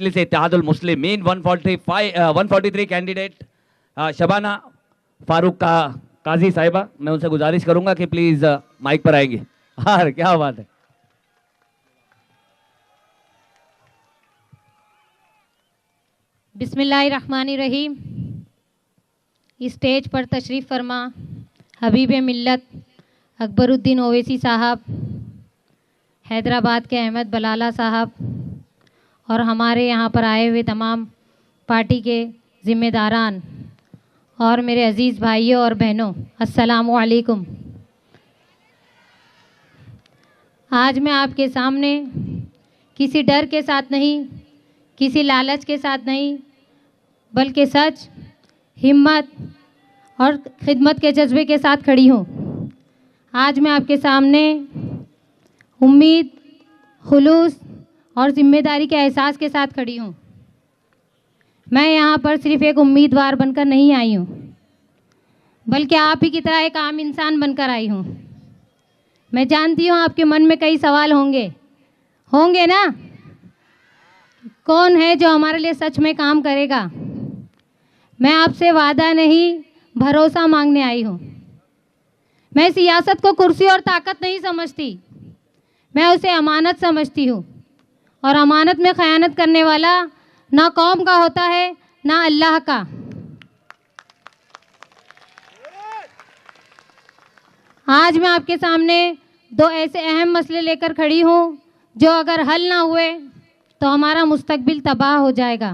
से इत्तेहादुल मुस्लिमीन 143 कैंडिडेट शबाना फारूक का काजी साहिबा, मैं उनसे गुजारिश करूंगा कि प्लीज माइक पर आएंगे। हाँ, क्या बात है। बिस्मिल्लाहिर्रहमानिर्रहीम। इस स्टेज पर तशरीफ़ फरमा हबीब मिल्लत अकबरुद्दीन ओवैसी साहब, हैदराबाद के अहमद बलाला साहब और हमारे यहाँ पर आए हुए तमाम पार्टी के ज़िम्मेदारान और मेरे अज़ीज़ भाइयों और बहनों, अस्सलामु अलैकुम। आज मैं आपके सामने किसी डर के साथ नहीं, किसी लालच के साथ नहीं, बल्कि सच, हिम्मत और खिदमत के जज्बे के साथ खड़ी हूँ। आज मैं आपके सामने उम्मीद, खुलूस और ज़िम्मेदारी के एहसास के साथ खड़ी हूँ। मैं यहाँ पर सिर्फ़ एक उम्मीदवार बनकर नहीं आई हूँ, बल्कि आप ही की तरह एक आम इंसान बनकर आई हूँ। मैं जानती हूँ आपके मन में कई सवाल होंगे ना। कौन है जो हमारे लिए सच में काम करेगा? मैं आपसे वादा नहीं, भरोसा मांगने आई हूँ। मैं सियासत को कुर्सी और ताकत नहीं समझती, मैं उसे अमानत समझती हूँ। और अमानत में ख़यानत करने वाला ना कौम का होता है ना अल्लाह का। आज मैं आपके सामने दो ऐसे अहम मसले लेकर खड़ी हूँ जो अगर हल ना हुए तो हमारा मुस्तकबिल तबाह हो जाएगा।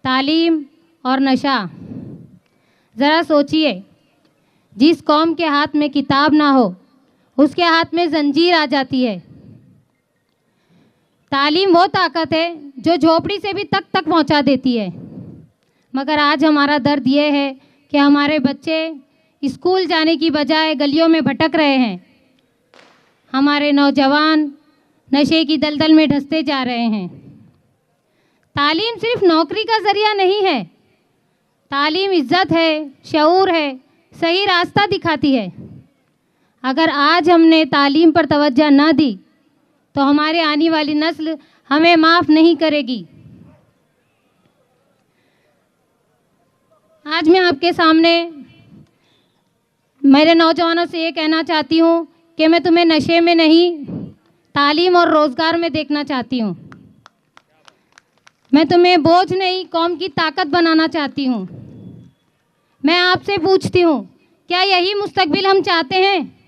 तालीम और नशा। ज़रा सोचिए, जिस कौम के हाथ में किताब ना हो उसके हाथ में जंजीर आ जाती है। तालीम वो ताकत है जो झोपड़ी से भी तक पहुंचा देती है। मगर आज हमारा दर्द ये है कि हमारे बच्चे स्कूल जाने की बजाय गलियों में भटक रहे हैं। हमारे नौजवान नशे की दलदल में धंसते जा रहे हैं। तालीम सिर्फ नौकरी का ज़रिया नहीं है, तालीम इज़्ज़त है, शऊर है, सही रास्ता दिखाती है। अगर आज हमने तालीम पर तवज्जो न दी तो हमारे आने वाली नस्ल हमें माफ़ नहीं करेगी। आज मैं आपके सामने मेरे नौजवानों से ये कहना चाहती हूँ कि मैं तुम्हें नशे में नहीं, तालीम और रोज़गार में देखना चाहती हूँ। मैं तुम्हें बोझ नहीं, कौम की ताकत बनाना चाहती हूँ। मैं आपसे पूछती हूँ, क्या यही मुस्तकबिल हम चाहते हैं?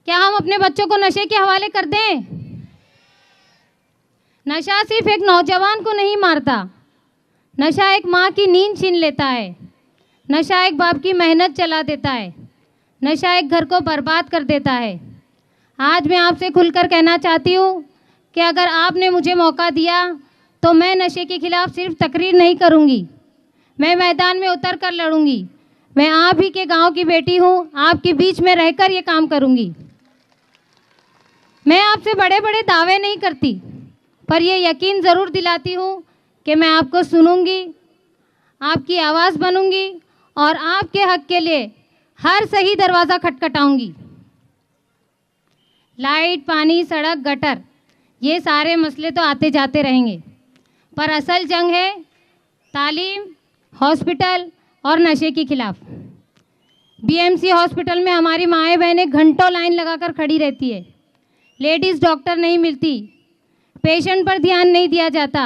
क्या हम अपने बच्चों को नशे के हवाले कर दें? नशा सिर्फ एक नौजवान को नहीं मारता, नशा एक माँ की नींद छीन लेता है, नशा एक बाप की मेहनत चला देता है, नशा एक घर को बर्बाद कर देता है। आज मैं आपसे खुलकर कहना चाहती हूँ कि अगर आपने मुझे मौका दिया तो मैं नशे के खिलाफ सिर्फ तकरीर नहीं करूँगी, मैं मैदान में उतर कर लड़ूंगी। मैं आप ही के गांव की बेटी हूँ, आपके बीच में रहकर ये काम करूँगी। मैं आपसे बड़े बड़े दावे नहीं करती, पर ये यकीन ज़रूर दिलाती हूँ कि मैं आपको सुनूंगी, आपकी आवाज़ बनूंगी और आपके हक के लिए हर सही दरवाज़ा खटखटाऊंगी। लाइट, पानी, सड़क, गटर, ये सारे मसले तो आते जाते रहेंगे, पर असल जंग है तालीम, हॉस्पिटल और नशे के खिलाफ। बीएमसी हॉस्पिटल में हमारी माएँ बहनें घंटों लाइन लगाकर खड़ी रहती है। लेडीज़ डॉक्टर नहीं मिलती, पेशेंट पर ध्यान नहीं दिया जाता,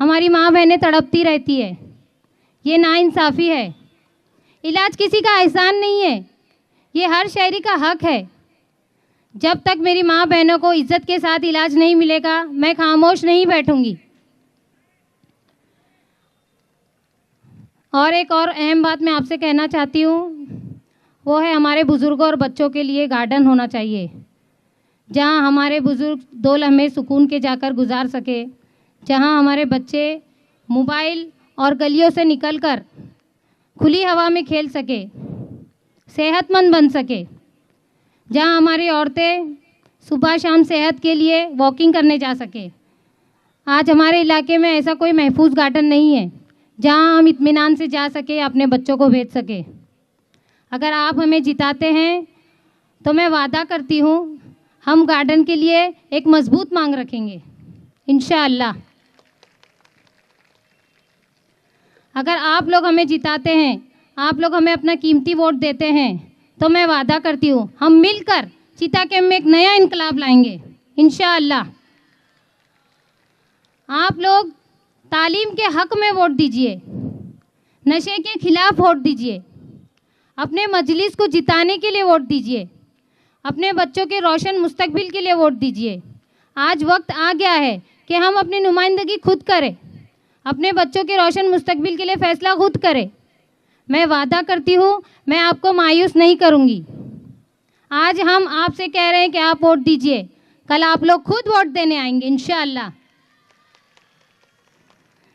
हमारी माँ बहनें तड़पती रहती है। ये नाइंसाफ़ी है। इलाज किसी का एहसान नहीं है, ये हर शहरी का हक है। जब तक मेरी माँ बहनों को इज्जत के साथ इलाज नहीं मिलेगा, मैं खामोश नहीं बैठूंगी। और एक और अहम बात मैं आपसे कहना चाहती हूँ, वो है हमारे बुज़ुर्गों और बच्चों के लिए गार्डन होना चाहिए, जहाँ हमारे बुज़ुर्ग 2 लम्हे सुकून के जाकर गुजार सके, जहाँ हमारे बच्चे मोबाइल और गलियों से निकलकर खुली हवा में खेल सके, सेहतमंद बन सके, जहाँ हमारी औरतें सुबह शाम सेहत के लिए वॉकिंग करने जा सके। आज हमारे इलाके में ऐसा कोई महफूज गार्डन नहीं है जहाँ हम इत्मीनान से जा सके, अपने बच्चों को भेज सके। अगर आप हमें जिताते हैं तो मैं वादा करती हूँ हम गार्डन के लिए एक मजबूत मांग रखेंगे, इंशाअल्लाह। अगर आप लोग हमें जिताते हैं, आप लोग हमें अपना कीमती वोट देते हैं, तो मैं वादा करती हूँ हम मिलकर चिता कैंप में एक नया इनकलाब लाएंगे इंशाअल्लाह। आप लोग तालीम के हक में वोट दीजिए, नशे के खिलाफ वोट दीजिए, अपने मजलिस को जिताने के लिए वोट दीजिए, अपने बच्चों के रोशन मुस्तकबिल के लिए वोट दीजिए। आज वक्त आ गया है कि हम अपनी नुमाइंदगी खुद करें, अपने बच्चों के रोशन मुस्तकबिल के लिए फ़ैसला खुद करें। मैं वादा करती हूँ मैं आपको मायूस नहीं करूँगी। आज हम आपसे कह रहे हैं कि आप वोट दीजिए, कल आप लोग खुद वोट देने आएंगे इंशाअल्लाह।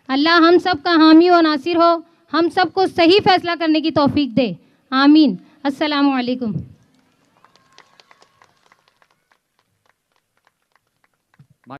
अल्लाह हम सब का हामी व नासिर हो, हम सबको सही फैसला करने की तौफीक दे। आमीन। अस्सलामु अलैकुम।